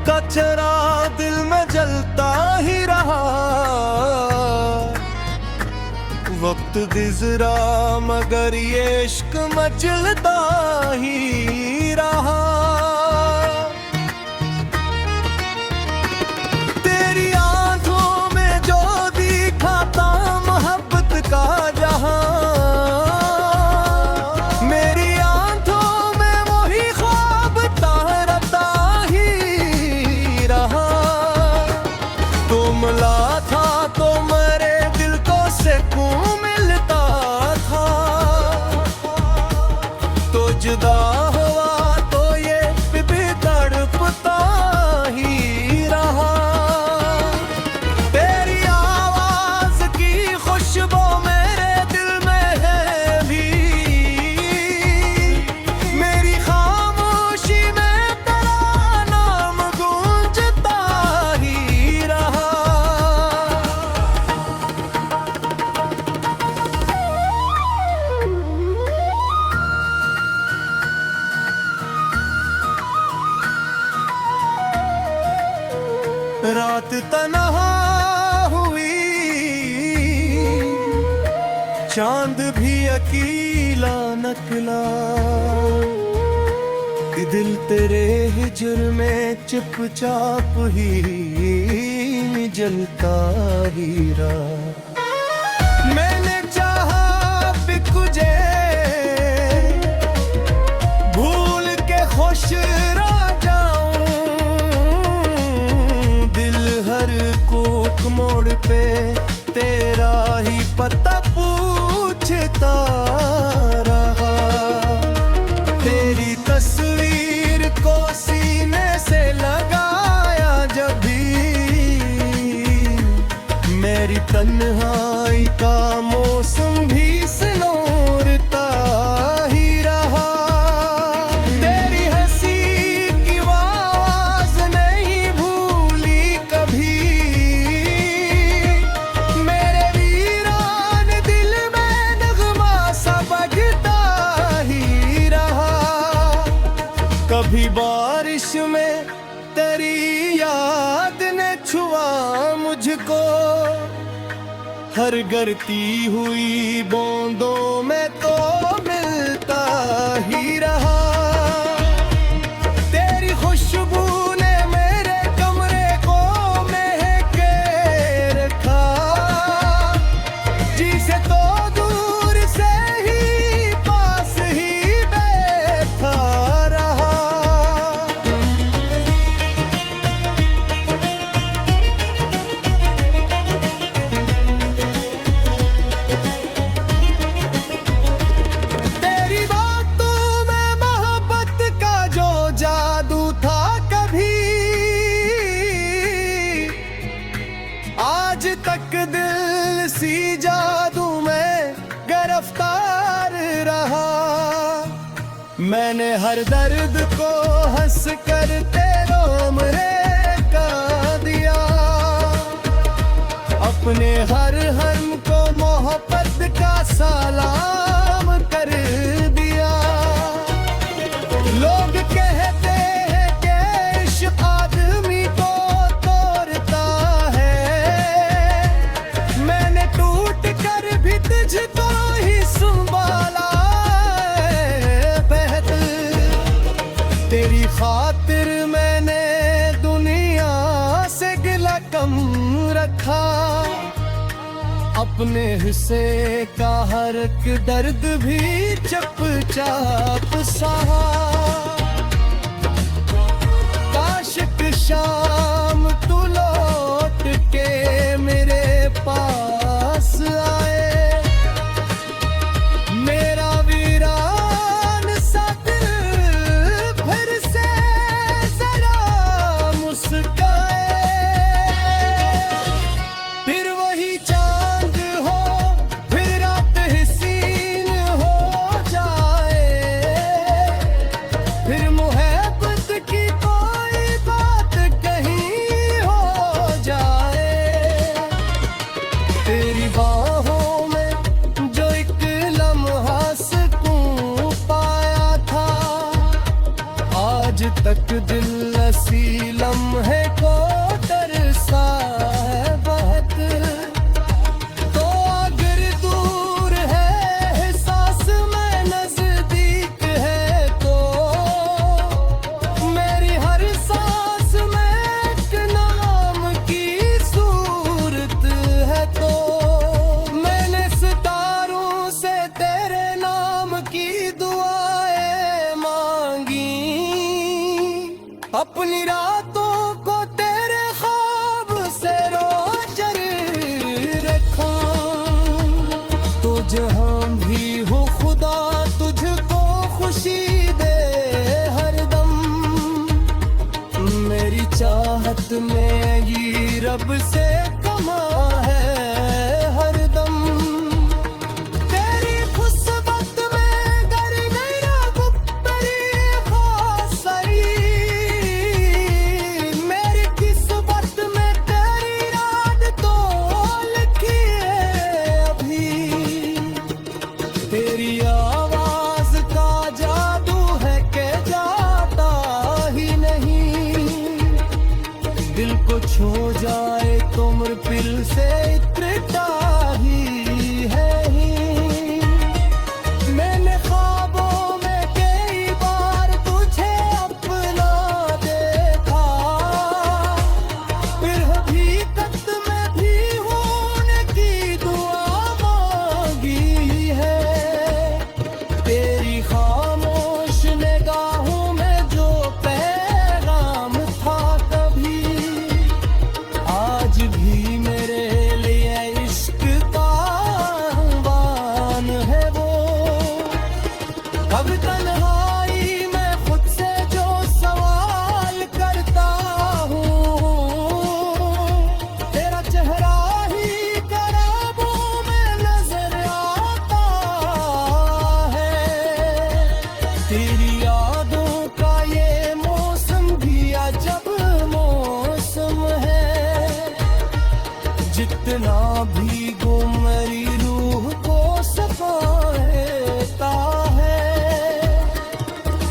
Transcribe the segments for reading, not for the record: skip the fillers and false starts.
का चरा दिल में जलता ही रहा। वक्त गुजरा मगर ये इश्क मचलता ही रहा। तेरी आंखों में जो दिखा था मोहब्बत का जहां, मेरी आंखों में वही ख्वाब तारता ही रहा। तो मिला था तो मेरे दिल को सुकून मिलता था, तो जुदा हुआ तो ये भी तड़पता ही रहा। तेरी आवाज की खुशबू मेरे दिल में है भी, मेरी खामोशी में तेरा नाम गूंजता ही रहा। रात तन्हा हुई, चांद भी अकेला निकला। दिल तेरे हिजर में चुपचाप ही जलता ही रहा। मैंने चाहा बिकुजे भूल के खुश रह जाऊं, दिल हर कोक मोड़ पे तेरा ही पता पूछता रहा। तेरी तस्वीर को सीने से लगाया जब भी, मेरी तन्हाई का मौसम भी सिनोरता ही रहा। तेरी हंसी की आवाज नहीं भूली कभी, मेरे वीरान दिल में नगमा सा बजता ही रहा। कभी बारिश में तेरी याद ने छुआ मुझको, हर गिरती हुई बूंदों में तो मिलता ही रहा। तेरी खुशबू ने मेरे कमरे को महके रखा, जिसे तो दूर से ही पास ही बैठा रहा। तेरी बातों में मोहब्बत का जो जादू था कभी, आज तक दिल सी जादू में गिरफ्तार रहा। मैंने हर दर्द को हंस कर तेरो मरे का दिया, अपने हर हम को मोहब्बत का सलाम कर दिया। लोग कहते हैं कि इश्क आदमी को तोड़ता है, मैंने टूट कर भी तुझको ही संभाला है बेहद। तेरी खातिर मैंने दुनिया से गिला कम रखा, अपने हिस्से का हर एक दर्द भी चुपचाप सहा। काश एक शाम तू लौट के मेरे पास आए, मेरा वीरान सा दिल फिर से जरा मुस्काए। फिर वही चांद हो, फिर रात हसीन हो जाए, फिर मोहब्बत की कोई बात कहीं हो जाए। तेरी बाहों में जो एक लम्हा सुकून पाया था, आज तक दिल हंसी लम्हे को तरसा है बहुत, तो अगर दूर है एहसास में नजदीक है, तो मेरी हर सांस में एक नाम की सूरत है। तो मैंने सितारों से तेरे नाम की दुआएं मांगी, अपनी रातों को तेरे ख्वाब से रोशन रखा। तो जहां भी हो खुदा तुझको खुशी दे हरदम, मेरी चाहत में ये रब से कमा है हरदम। तेरी खुशबत में गर मेरा गुप्तरी खासरी, मेरी किस्मत में तेरी रात तो लिखी है अभी। तेरी आवाज का जादू है के जाता ही नहीं, दिल को छू जाए तो मुरपिल से इतरता ही है ही। मैंने ख्वाबों में कई बार तुझे अपना देखा, फिर हकीकत में भी होने की दुआ मांगी है। तेरी खामोश निगाहों में जो पैगाम था कभी, आज भी मेरे लिए इश्क का आह्वान है वो। अब तन्हाई में खुद से जो सवाल करता हूँ, तेरा चेहरा ही ख्वाबों में नजर आता है। तेरी यादों का ये मौसम भी अजब मौसम है, जितना भीगो मेरी रूह को सफाता है।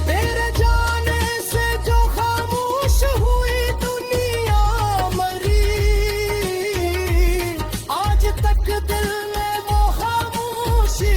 तेरे जाने से जो खामोश हुई दुनिया मरी, आज तक दिल में वो खामोशी।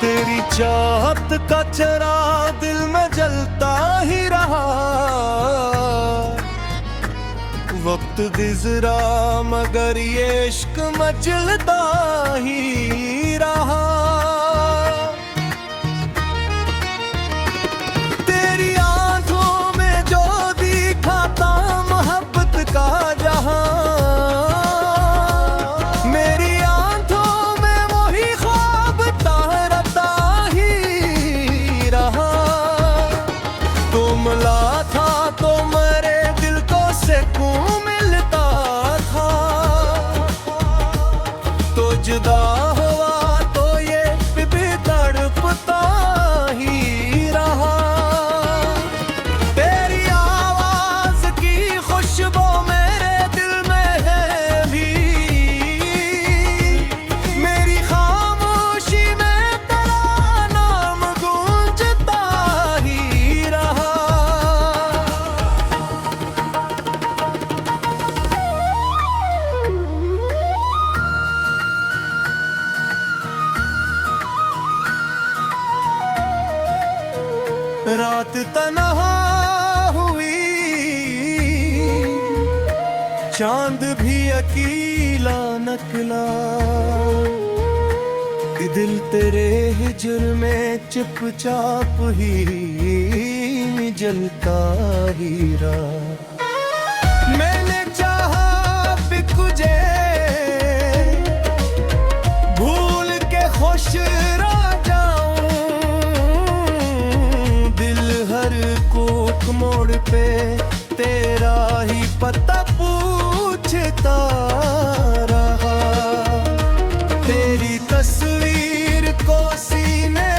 तेरी चाहत का चरा दिल में जलता ही रहा, वक्त गुजरा मगर ये इश्क मचलता ही रहा। तेरी आंखों में जो दिखा था मोहब्बत का जहां, मेरी आंखों में वही ख्वाब तारता ही रहा। तो मिला था तो मेरे दिल को सुकून मिलता था, तो जुदा हुआ तो ये भी तड़पता ही रहा। तेरी आवाज की खुशबू मेरे दिल में है भी, मेरी खामोशी में तेरा नाम गूंजता ही रहा। रात तन्हा हुई, चांद भी अकेला निकला, दिल तेरे हिजर में चुपचाप ही जलता ही रहा। मैंने चाहा बिकुजे भूल के खुश रह जाऊं, दिल हर कोक मोड़ पे तेरा ही पता पूछता रहा। तेरी तस्वीर को सीने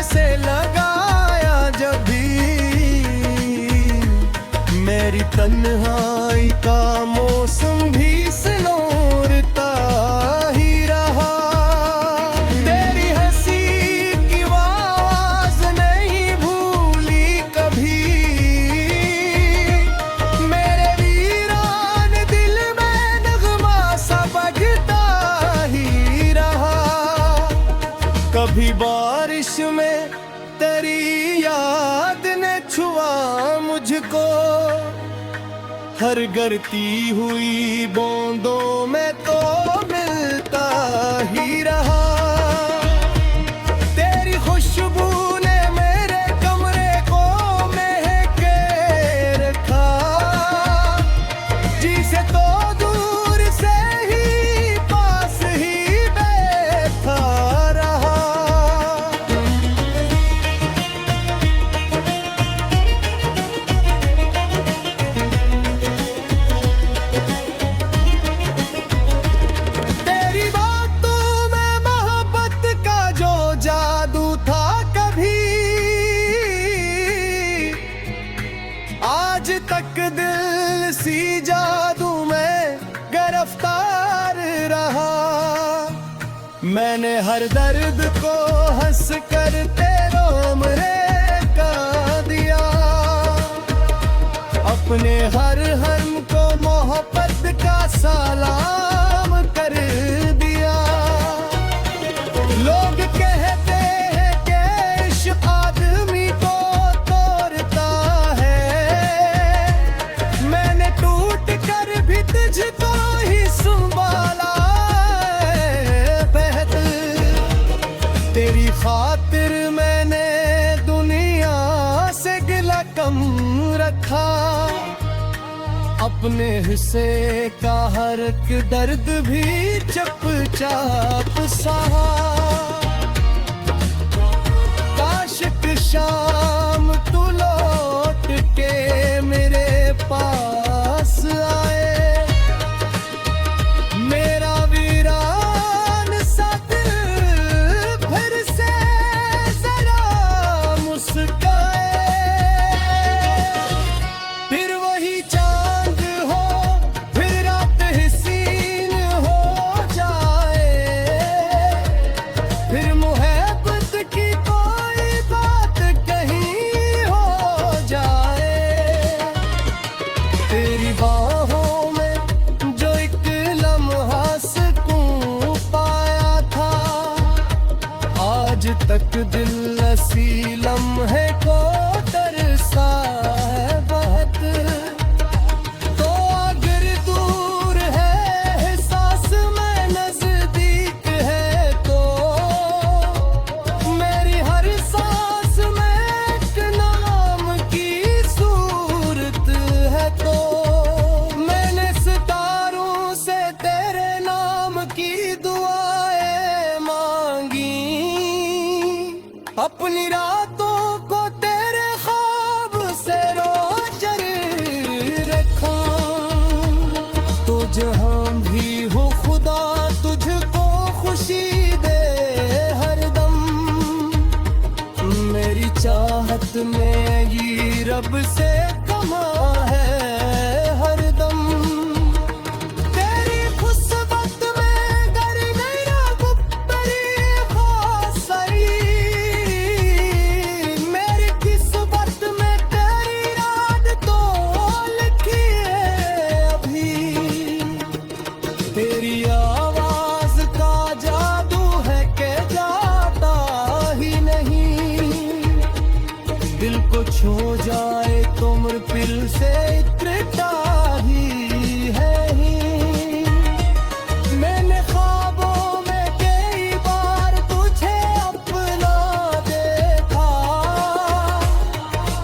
हर गिरती हुई बूंदों में तो मिलता ही रहा। तेरी खुशबू ने मेरे कमरे को महके रखा, जिसे तो दूर से ही पास ही बैठा रहा। तेरी बातों में मोहब्बत का जो जादू था कभी, आज तक दिल सी जादू में गिरफ्तार रहा। मैंने हर दर्द को हंस कर तेरों का दिया, अपने हर हर्म को मोहब्बत का सलाम कर दिया। लोग कहते हैं कि इश्क आदमी को तोड़ता है, मैंने टूट कर भी तुझको ही संभाला है बेहद। तेरी खातिर मैंने दुनिया से गिला कम रखा, अपने हिस्से का हर एक दर्द भी चुपचाप सहा। काश कि शाम तू लौट के मेरे पास आए, मेरा वीरान सा दिल फिर से जरा मुस्काए। फिर वही चांद हो, फिर रात हसीन हो जाए, फिर मोहब्बत की कोई बात कहीं हो जाए। तेरी बाहों में जो एक लम्हा सुकून पाया था, आज तक दिल ऐसी लम्हे को तरसा है बहुत। तो अगर दूर है एहसास में नजदीक है, तो मेरी हर सांस में एक नाम की सूरत है। तो मैंने सितारों से तेरे नाम की दुआएं मांगी, अपनी रातों को तेरे ख्वाब से रोशन रखा। तो जहां भी हो खुदा तुझको खुशी दे हरदम, मेरी चाहत में ये रब से कमा है हरदम। तेरी खुशबत में गर मेरा गुप्तरी खास आई, मेरी किस्मत में तेरी याद तो लिखी है अभी। तेरी आवाज का जादू है कि जाता ही नहीं, दिल को छू जाए तो मुरपिल से इतरता ही है ही। मैंने ख्वाबों में कई बार तुझे अपना देखा,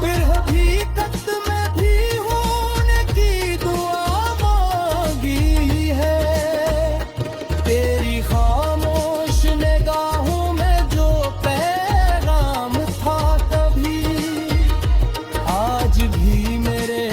फिर हकीकत में भी होने की दुआ मांगी है। तेरी खामोश निगाहों में जो पैगाम था तभी, आज भी मेरे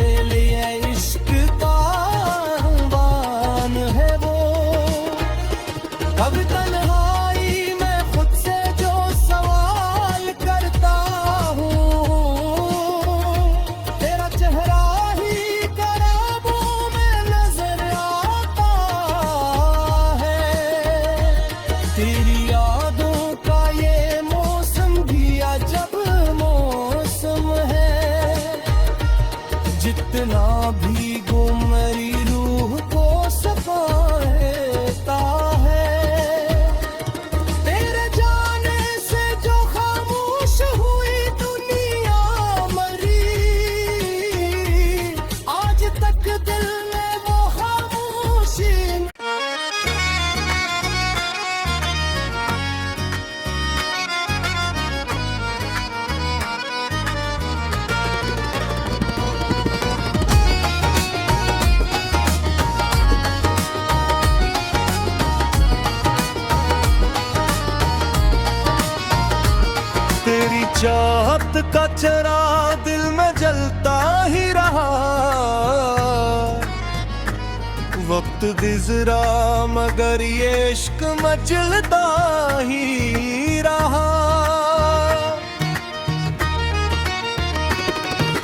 का चरा दिल में जलता ही रहा। वक्त गुजरा मगर ये इश्क मचलता ही रहा।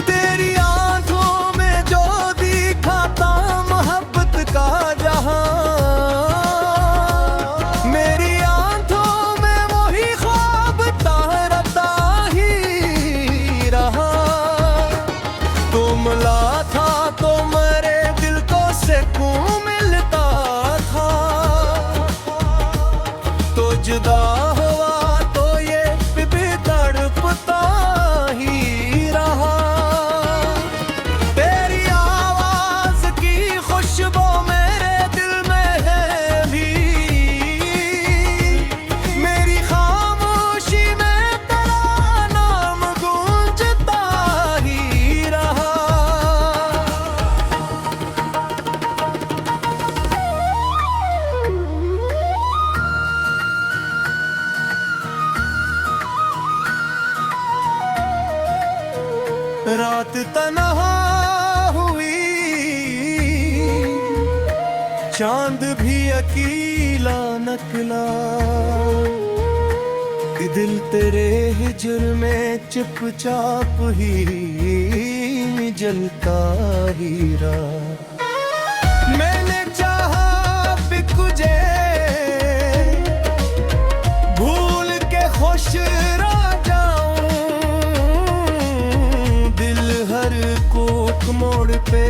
तेरी आंखों में जो दिखा था मोहब्बत का जहां, मेरी आंखों में वही ख्वाब तारता ही रहा। तो मिला था तो मेरे दिल को सुकून मिलता था, तो जुदा हुआ तो ये भी तड़पता ही रहा। तेरी आवाज की खुशबू मेरे दिल में है भी, मेरी खामोशी में तेरा नाम गूंजता ही रहा। रात तन्हा हुई, चांद भी अकेला निकला। दिल तेरे हिजर में चुपचाप ही जलता ही रहा। मैंने चाहा बिकुजे भूल के खुश रह जाऊं, दिल हर कोक मोड़ पे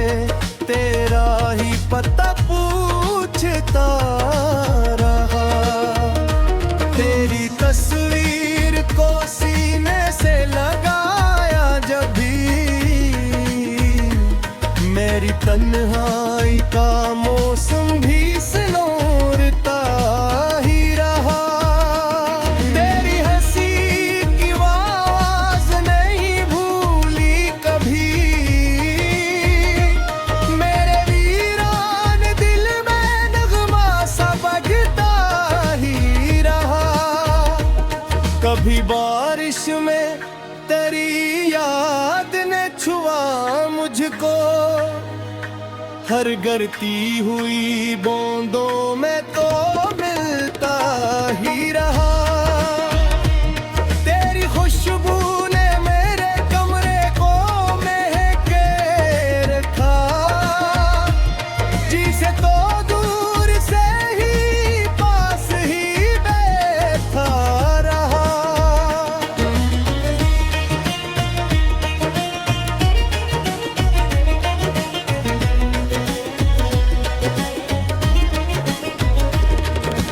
तेरा ही पता पूछता रहा। तेरी तस्वीर को सीने से लगाया जब भी, मेरी तन्हाई का मौसम भी सिनोरता ही रहा। तेरी हंसी की आवाज नहीं भूली कभी, मेरे वीरान दिल में नगमा सा बजता ही रहा। कभी बारिश में तेरी याद ने छुआ मुझको, हर गिरती हुई बूंदों में तो मिलता ही रहा। तेरी खुशबू ने मेरे कमरे को महके रखा, जिसे तो दूर से ही पास ही बैठा रहा।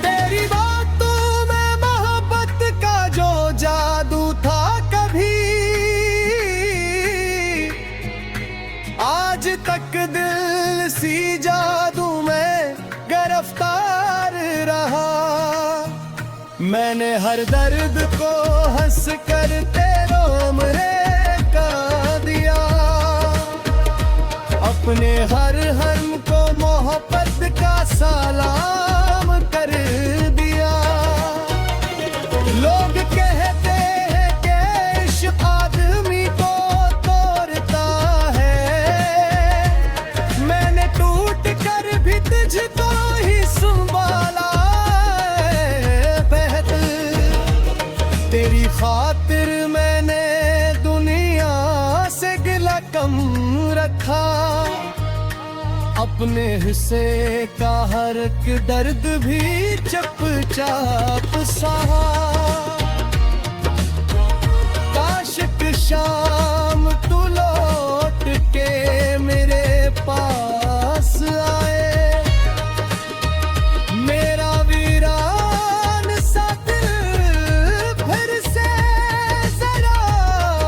तेरी बातों में मोहब्बत का जो जादू था कभी, आज तक दिल सी जादू में गिरफ्तार रहा। मैंने हर दर्द को हंस कर तेरो मरे का दिया, अपने हर हर्म को मोहब्बत का सलाम कर दिया। लोग कहते हैं कि इश्क आदमी को तोड़ता है, मैंने टूट कर भी तुझको ही संभाला है बेहद। तेरी खातिर मैंने दुनिया से गिला कम रखा, अपने हिस्से का हर एक दर्द भी चुपचाप सहा। काश कि शाम तू लौट के मेरे पास आए, मेरा वीरान सा दिल फिर से जरा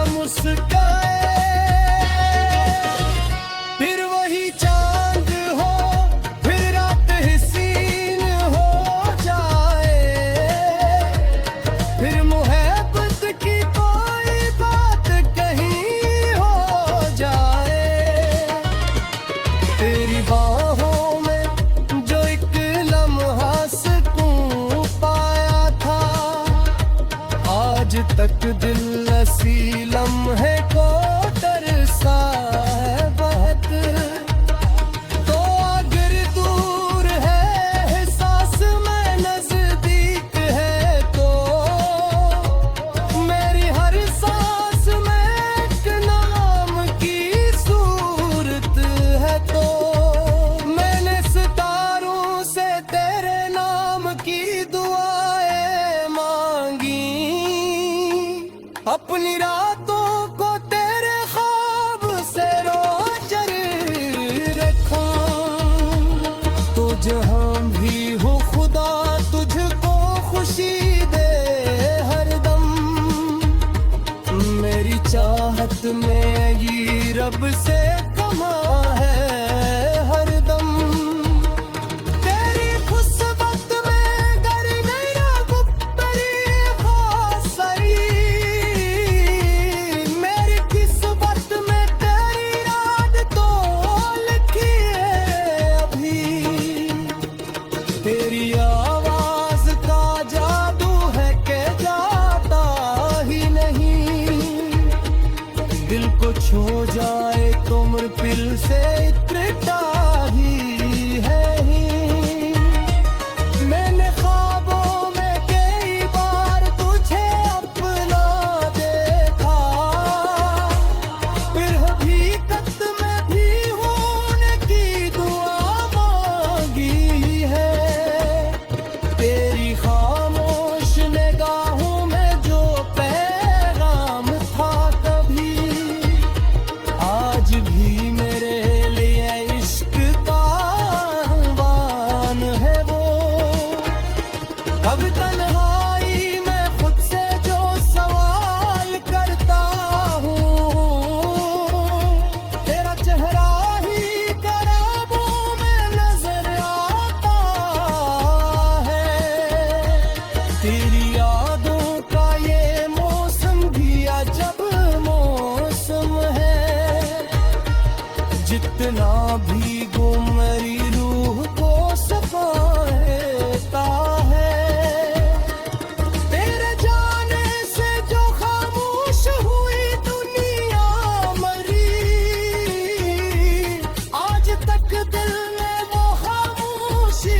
मुस्काए। फिर वही चांद हो, फिर रात हसीन हो जाए, फिर मोहब्बत की कोई बात कहीं हो जाए। तेरी बाहों में जो एक लम्हा सुकून पाया था, आज तक दिल हंसी लम्हे को तरसा है बहुत, तो अगर दूर है एहसास में नजदीक है, तो मेरी हर सांस में एक नाम की सूरत है। तो मैंने सितारों से तेरे नाम की दुआएं मांगी, अपनी रातों को तेरे ख्वाब से रोशन रखूं। तो जहां भी हो खुदा तुझको खुशी दे हरदम, मेरी चाहत में ये रब से कमा है हरदम। तेरी खुशबत में गर नया गुप्तरी खासरी, मेरी किस्मत में तेरी याद तो लिखी है अभी। तेरी आवाज का जादू है के जाता ही नहीं, दिल को छू जाए तो मुरपिल से इतरता ही है ही। मैंने ख्वाबों में कई बार तुझे अपना देखा, फिर हकीकत में भी होने की दुआ मांगी है। तेरी खामोश निगाहों में जो पैगाम था कभी, आज भी मेरे लिए इश्क का आह्वान है वो। अब तन्हाई में खुद से जो सवाल करता हूँ, तेरा चेहरा ही ख्वाबों में नजर आता है। तेरी यादों का ये मौसम भी अजब मौसम है, जितना भी गुम मेरी रूह को सफाता है। तेरे जाने से जो खामोश हुई दुनिया मरी, आज तक दिल में वो खामोशी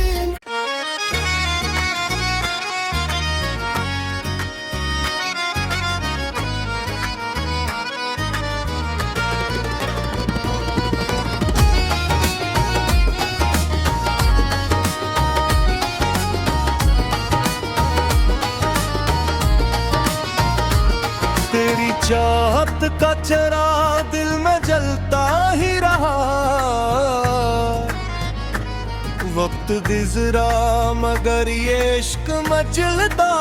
तेरी चाहत का चरा दिल में जलता ही रहा, वक्त गुजरा मगर ये इश्क मचलता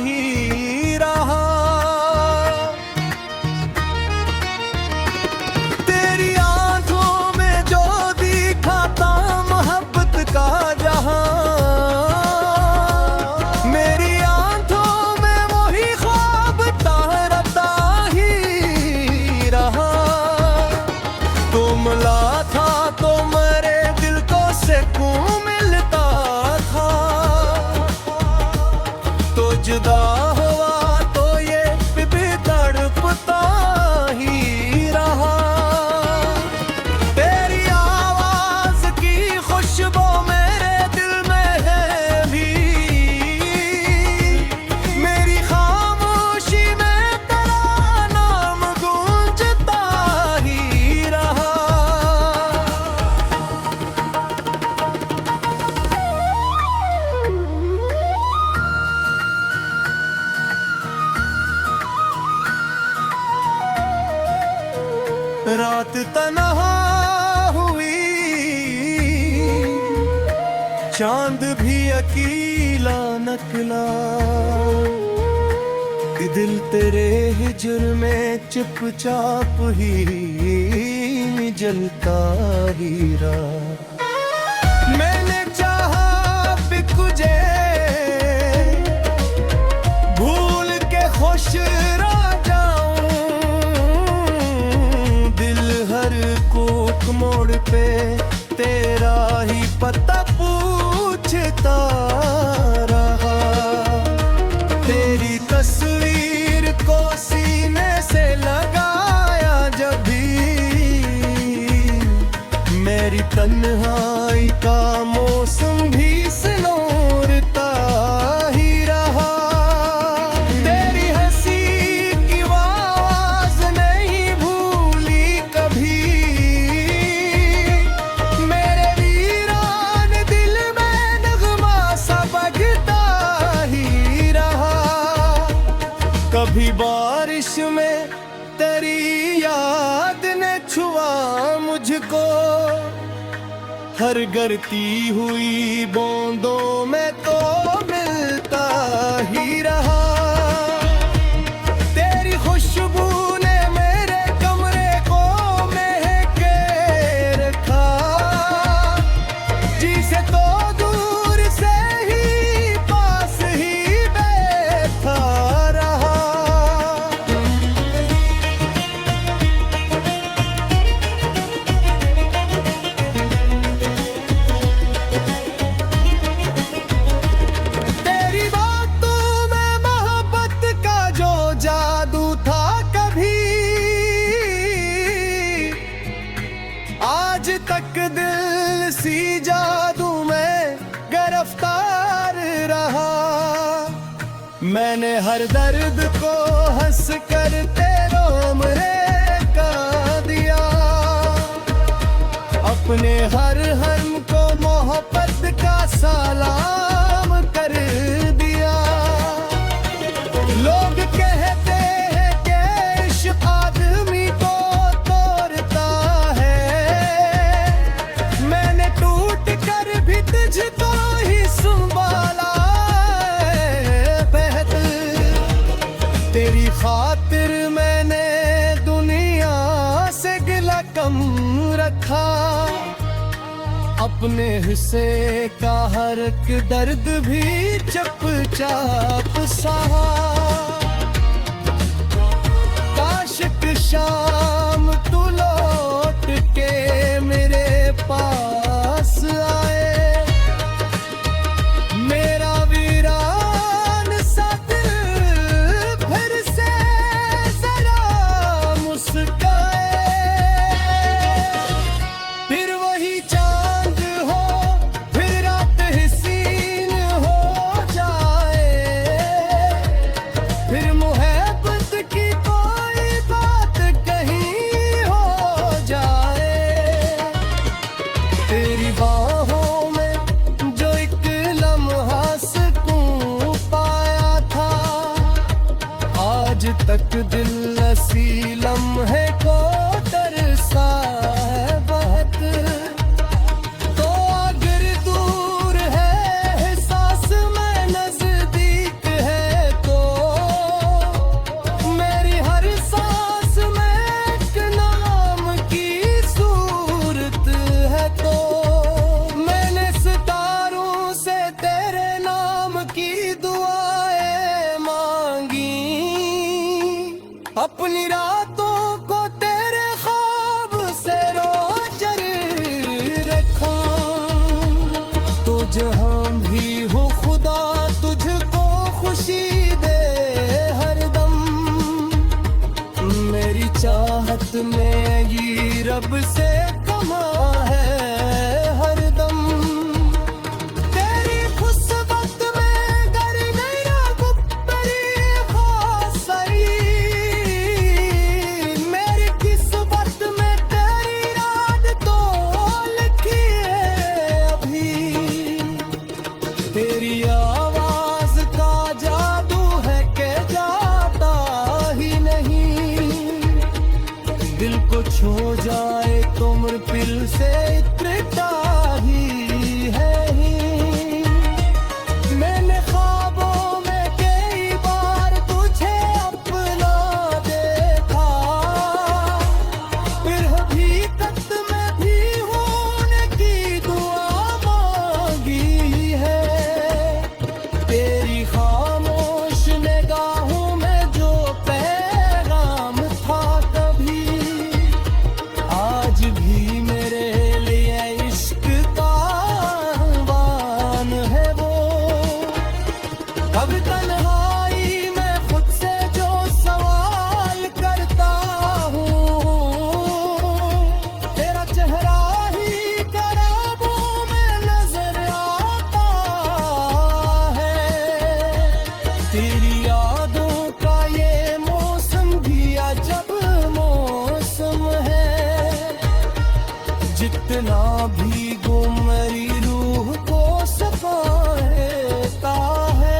ही रहा। तेरी आंखों में जो दिखा था मोहब्बत का जहां, मेरी आंखों में वही ख्वाब तारता ही रहा। तो मिला था तो मेरे दिल को सुकून मिलता था, तो जुदा हुआ तो ये भी तड़पता ही रहा। तेरी आवाज की खुशबू मेरे दिल में है भी, मेरी खामोशी में तेरा नाम गूंजता ही रहा। रात तन्हा हुई, चांद भी अकेला निकला, दिल तेरे हिजर में चुपचाप ही जलता ही रहा। मैंने चाहा बिकुजे भूल के खुश रह जाऊं, दिल हर कोक मोड़ पे तेरा ही पता पूछता रहा। तेरी तस्वीर को सीने हर गिरती हुई बूंदों में तो मिलता ही रहा। तेरी खुशबू ने मेरे कमरे को महके रखा, जिसे तो दूर से ही पास ही बैठा रहा। तेरी बातों में मोहब्बत का जो जादू था कभी, आज तक दिल सी जादू में गिरफ्तार रहा। मैंने हर दर्द को हंस कर तेरों का दिया, अपने हर हर्म को मोहब्बत का सलाम कर दिया। लोग कहते हैं कि इश्क आदमी को तोड़ता है, मैंने टूट कर भी तुझको ही संभाला है बेहद। तेरी खातिर मैंने दुनिया से गिला कम रखा, अपने हिस्से का हर एक दर्द भी चुपचाप सहा। काश कि शाम तू लौट के मेरे पास आए, मेरा वीरान सा दिल फिर से जरा मुस्काए। फिर वही चांद हो, फिर रात हसीन हो जाए, फिर मोहब्बत की कोई बात कहीं हो जाए। तेरी बाहों में जो एक लम्हा सुकून पाया था, आज तक दिल ऐसी लम्हे को तरसा है बहुत। तो अगर दूर है एहसास में नजदीक है, तो मेरी हर सांस में एक नाम की सूरत है। तो मैंने सितारों से तेरे नाम की दुआएं मांगी, अपनी रातों को तेरे ख्वाब से रोशन रखा। तो जहां भी हो खुदा तुझको खुशी दे हरदम, मेरी चाहत में ये रब से कमा है हरदम। तेरी खुशबत में गर नैया गुप्तरी खासरी, मेरी किस्मत में तेरी रात तो लिखी है अभी। तेरी आवाज का जादू है कि जाता ही नहीं, दिल को छू जाए तो मुरपिल से इतरता ही है ही। मैंने ख्वाबों में कई बार तुझे अपना देखा, फिर हकीकत में भी होने की दुआ मांगी है। तेरी खामोश निगाहों में जो पैगाम था कभी, आज भी मेरे लिए इश्क का आह्वान है वो। कब तन्हाई में खुद से जो सवाल करता हूँ, तेरा चेहरा ही ख्वाबों में नजर आता है। तेरी यादों का ये मौसम भी अजब मौसम है, जितना भी गुम मेरी रूह को सफाता है।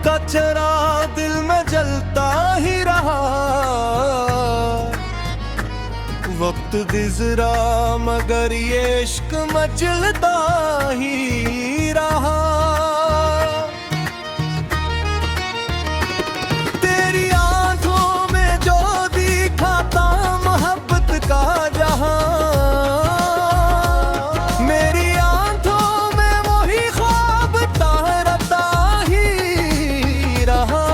का चरा दिल में जलता ही रहा। वक्त गुजरा मगर ये इश्क मचलता ही रहा। तेरी आंखों में जो दिखा था मोहब्बत का जहां, मेरी आंखों में वही ख्वाब तारता ही रहा।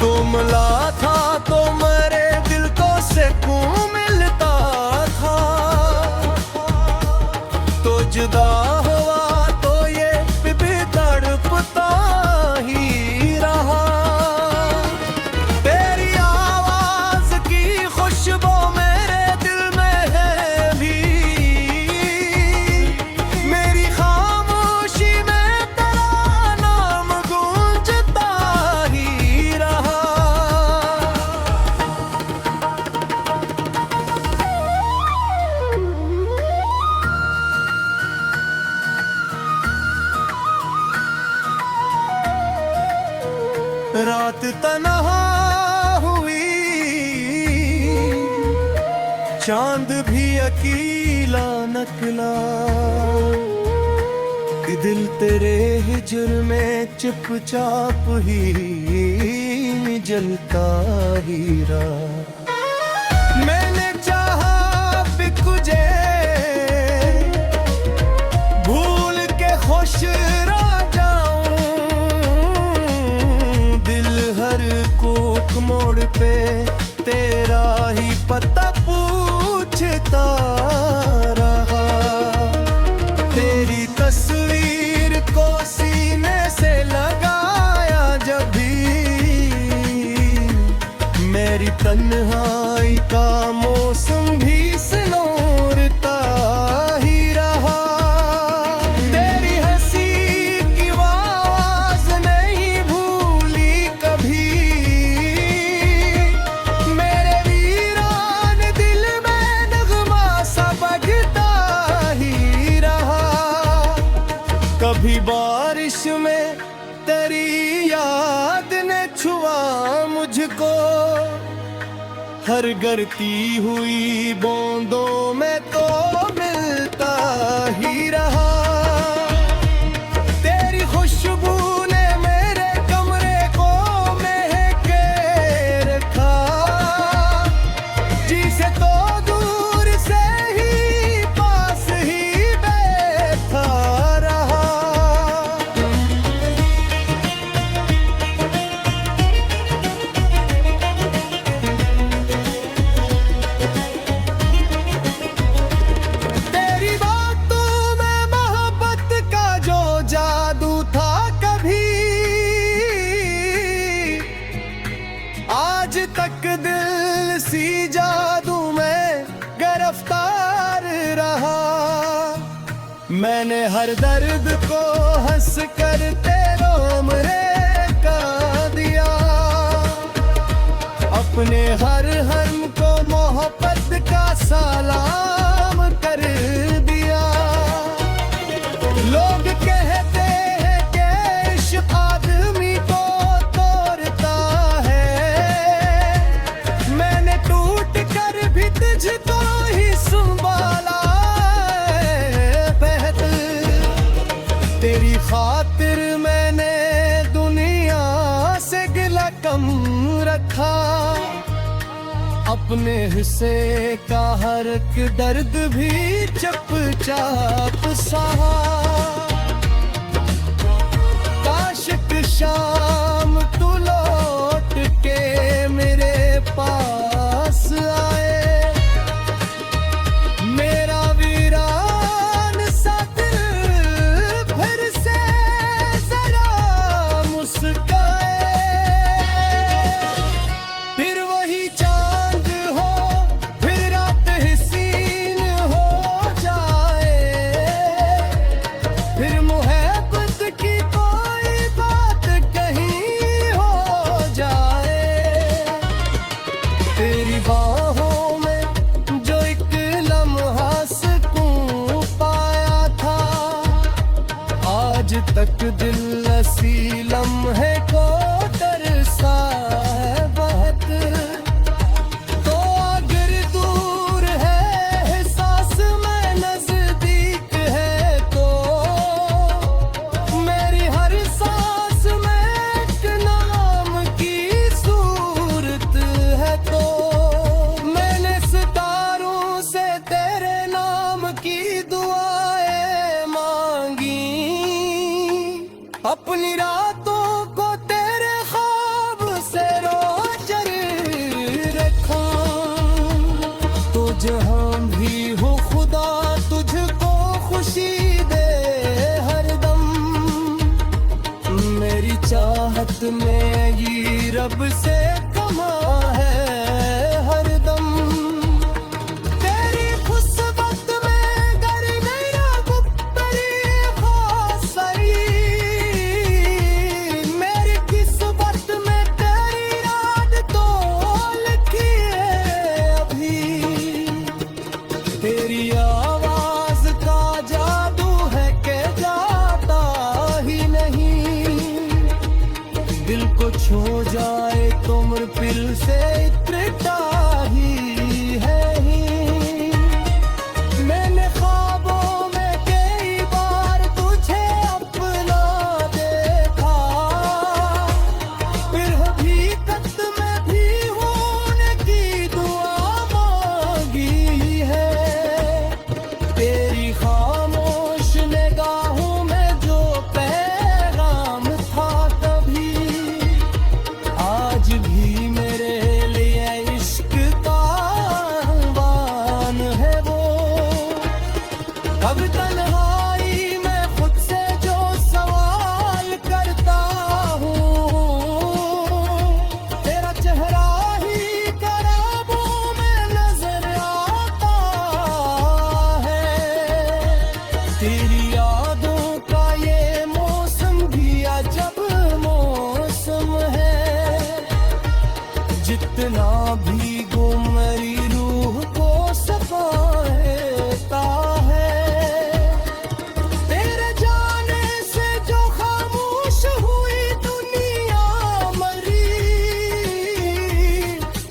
तो मिला था तो मेरे दिल को सुकून मिलता था, तो जुदा हुआ तो ये भी तड़पता ही रहा। तेरी आवाज की खुशबू मेरे दिल में है भी, मेरी खामोशी में तेरा नाम गूंजता ही रहा। रात तन्हा हुई, चांद भी अकेला निकला। दिल तेरे हिजर में चुपचाप ही जलता ही रहा। मैंने चाहा बिकुजे भूल के खुश रह जाऊं, दिल हर कोक मोड़ पे तेरा ही पता पूछता रहा। तेरी तस्वीर को सीने से लगाया जब भी, मेरी तन्हाई का मौसम भी सिनोरता ही रहा। तेरी हंसी की आवाज नहीं भूली कभी, मेरे वीरान दिल में नगमा सा बजता ही रहा। कभी बारिश में तेरी याद ने छुआ मुझको, हर गिरती हुई बूंदों में तो मिलता ही रहा। तेरी खुशबू ने मेरे कमरे को महके रखा, जिसे तो दूर से ही पास ही बैठा रहा। तेरी बातों में मोहब्बत का जो जादू था कभी, आज तक दिल सी जादू में गिरफ्तार रहा। मैंने हर दर्द को हंस कर तेरो मरे का दिया, अपने हर हर्म को मोहब्बत का सलाम कर दिया। लोग कहते हैं कि इश्क आदमी को तोड़ता है, मैंने टूट कर भी तुझको ही संभाला है बहत। तेरी खातिर मैंने दुनिया से गिला कम रखा, अपने हिस्से का हर एक दर्द भी चुपचाप सहा। काश कि शाम तू लौट के मेरे पास आए, मेरा वीरान सा दिल फिर से जरा मुस्काए। फिर वही चांद हो, फिर रात हसीन हो जाए, फिर मोहब्बत की कोई बात कहीं हो जाए। तेरी बाहों में जो एक लम्हा सुकून पाया था, आज तक दिल हंसी लम्हे को तरसा है बहुत, तो अगर दूर है एहसास में नजदीक है, तो मेरी हर सांस में एक नाम की सूरत है। तो मैंने सितारों से तेरे नाम की दुआएं मांगी, अपनी रातों को तेरे ख्वाब से रोशन रखा। तो जहां भी हो खुदा तुझको खुशी दे हरदम, मेरी चाहत में ये रब से कमा है हरदम। तेरी खुशबत में गर नैया गुप्तरी खासरी, मेरी किस्मत में तेरी याद तो लिखी है अभी। तेरी आवाज का जादू है के जाता ही नहीं, दिल को छू जाए तो मुरपिल से इतरता ही है ही। मैंने ख्वाबों में कई बार तुझे अपना देखा, फिर हकीकत में भी होने की दुआ मांगी है। तेरी खामोश निगाहों में जो पैगाम था तभी, आज भी मेरे लिए इश्क का आह्वान है वो। अब तन्हाई में खुद से जो सवाल करता हूँ, तेरा चेहरा ही ख्वाबों में नजर आता है। तेरी यादों का ये मौसम भी अजब मौसम है, जितना भीगो मेरी रूह को सफाता है। तेरे जाने से जो खामोश हुई दुनिया मरी,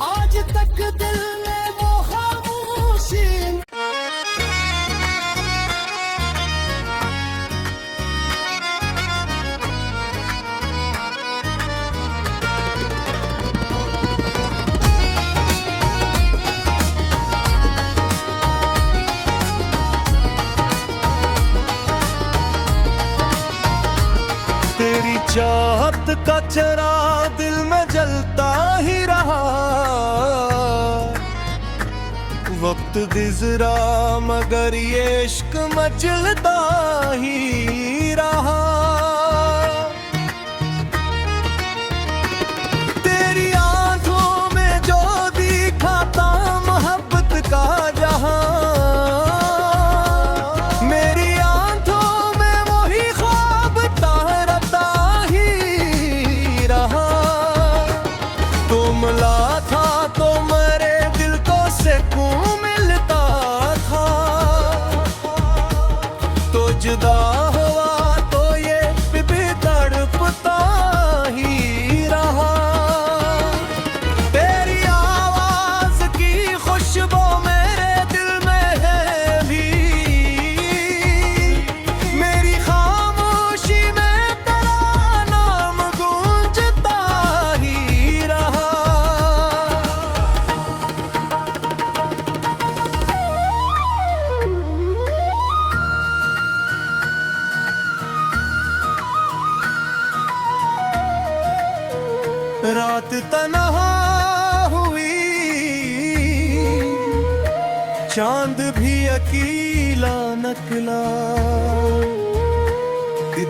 आज तक दिल में वो खामोशी। तेरी चाहत का चरा दिल में जलता ही रहा, वक्त गुजरा मगर ये इश्क मचलता ही रहा। तेरी आंखों में जो दिखा था मोहब्बत का जहां, मेरी आंखों में वही ख्वाब तारता ही रहा। तो मिला था तो मेरे दिल को सुकून मिलता था, तो जुदा हुआ तो ये भी तड़पता ही रहा। तेरी आवाज की खुशबू मेरे दिल में है भी, मेरी खामोशी में तेरा नाम गूंजता ही रहा। रात तन्हा हुई, चांद भी अकेला निकला,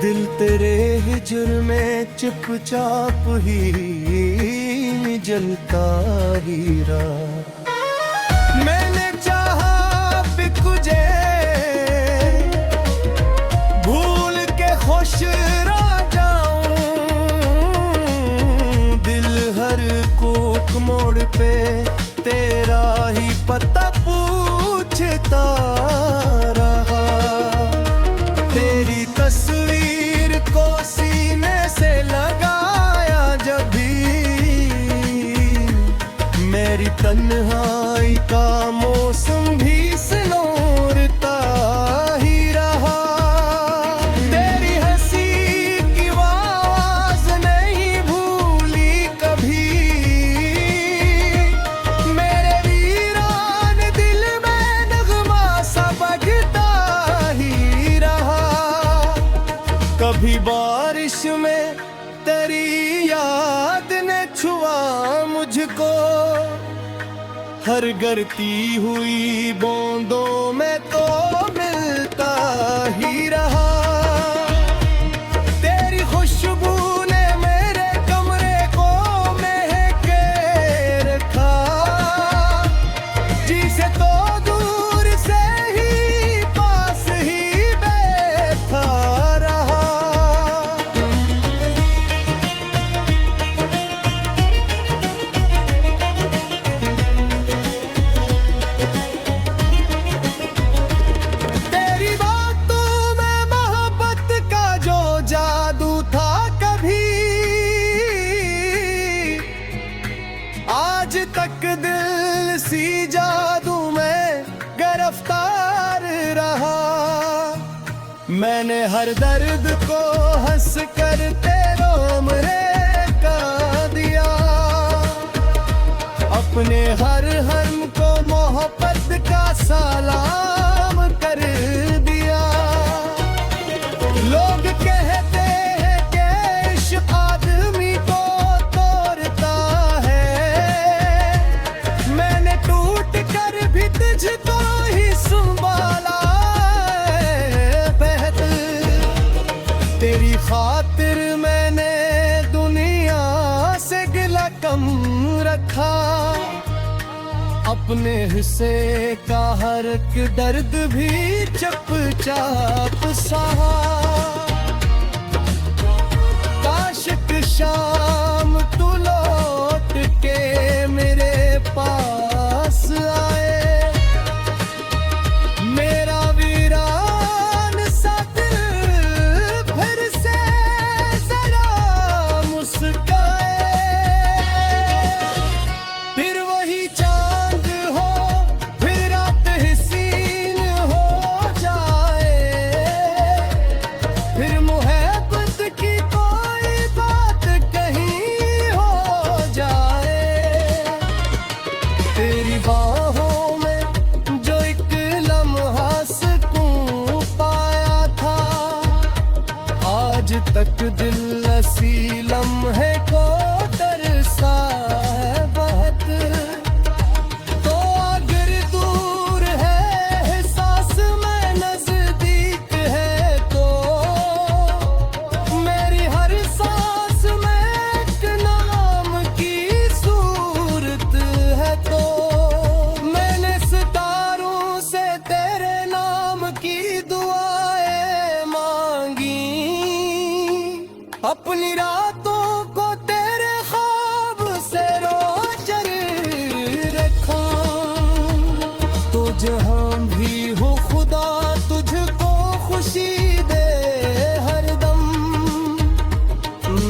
दिल तेरे हिजर में चुपचाप ही जलता ही रहा। मैंने चाहा बिकुजे भूल के खुश रह जाऊं, दिल हर कोक मोड़ पे तेरा ही पता पूछता रहा। तेरी तस्वीर को सीने हर गिरती हुई बूंदों में तो मिलता ही रहा। तेरी खुशबू ने मेरे कमरे को महके रखा, जिसे तो दूर से ही पास ही बैठा रहा। तेरी बातों में मोहब्बत का जो जादू था कभी, आज तक दिल सी जादू में गिरफ्तार रहा। मैंने हर दर्द को हंस कर तेरों का दिया, अपने हर हर्म को मोहब्बत का सलाम कर दिया। लोग कहते हैं कि इश्क आदमी को तोड़ता है, मैंने टूट कर भी तुझको ही संभाला है बेहद। तेरी खातिर मैंने दुनिया से गिला कम रखा, अपने हिस्से का हर एक दर्द भी चुपचाप सहा। काश कि शाम तू लौट के मेरे पास आए, मेरा वीरान सा दिल फिर से जरा मुस्काए। फिर वही चांद हो, फिर रात हसीन हो जाए, फिर मोहब्बत की कोई बात कहीं हो जाए। तेरी बाहों में जो एक लम्हा सुकून पाया था, आज तक दिल ऐसी लम्हे को तरसा है बहुत। तो अगर दूर है एहसास में नजदीक है, तो मेरी हर सांस में एक नाम की सूरत है। तो मैंने सितारों से तेरे नाम की दुआएं मांगी, अपनी रातों को तेरे ख्वाब से रोशन रखा। तो जहां भी हो खुदा तुझको खुशी दे हरदम,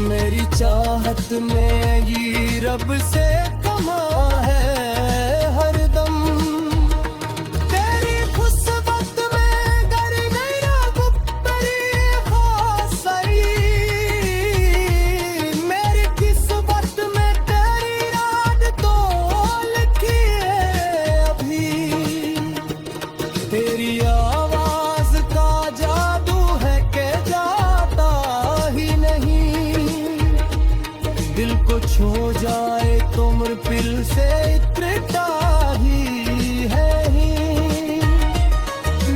मेरी चाहत में ये रब से कमा है हरदम। तेरी खुशबत में गर गया गुप्तरी खासरी, मेरी किस्मत में तेरी रात तो लिखी है अभी। तेरी आवाज का जादू है कि जाता ही नहीं, दिल को छू जाए तो मुरपिल से इतरता ही है ही।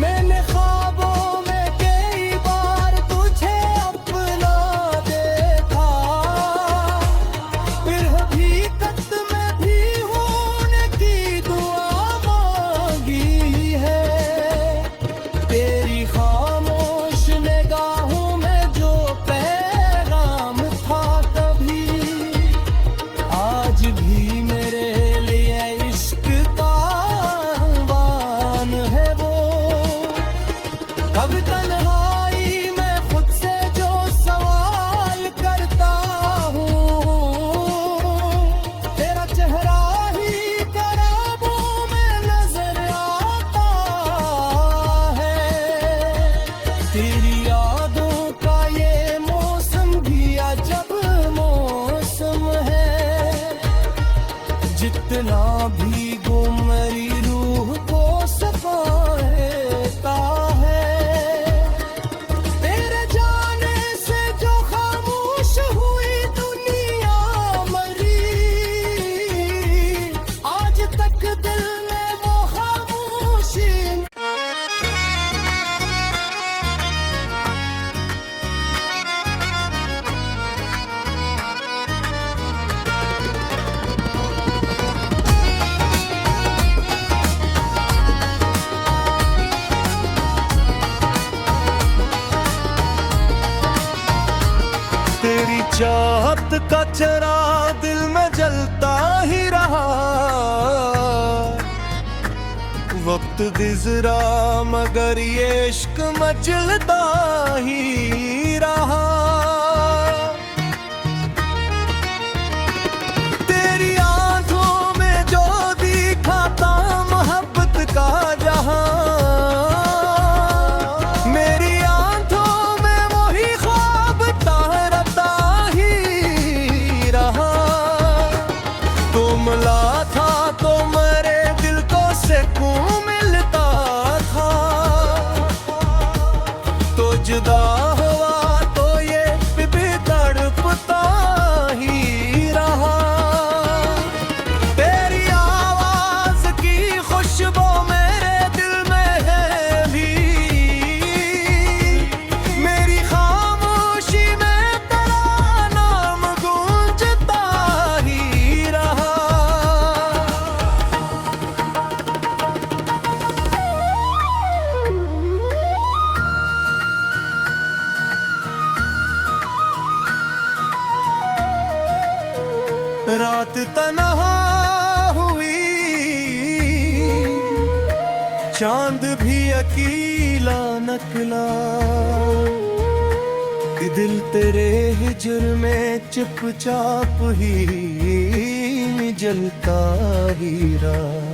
मैंने ख्वाबों में कई बार तुझे अपना देखा, फिर हकीकत में भी होने की दुआ मांगी है। तेरी खामोश निगाहों में जो पैगाम था कभी, आज भी मेरे लिए इश्क का आह्वान है वो। कब तन्हाई में खुद से जो सवाल करता हूँ, तेरा चेहरा ही ख्वाबों में नजर आता है। तेरी यादों का ये मौसम भी अजब मौसम है, जितना भी गुम मेरी रूह को सफाता है। चरा दिल में जलता ही रहा। वक्त गुजरा मगर ये इश्क मचलता ही रहा। तेरी आंखों में जो दिखा था मोहब्बत का जहां, मेरी आंखों में वही ख्वाब तारता ही रहा। तो मिला था तो मेरे दिल को सुकून मिलता था, तो जुदा हुआ तो ये भी तड़पता ही रहा। तेरी आवाज की खुशबू मेरे दिल में है भी, मेरी खामोशी में तेरा नाम गूंजता ही रहा। रात तन्हा हुई, चांद भी अकेला निकला। दिल तेरे हिजर में चुपचाप ही जलता ही रहा।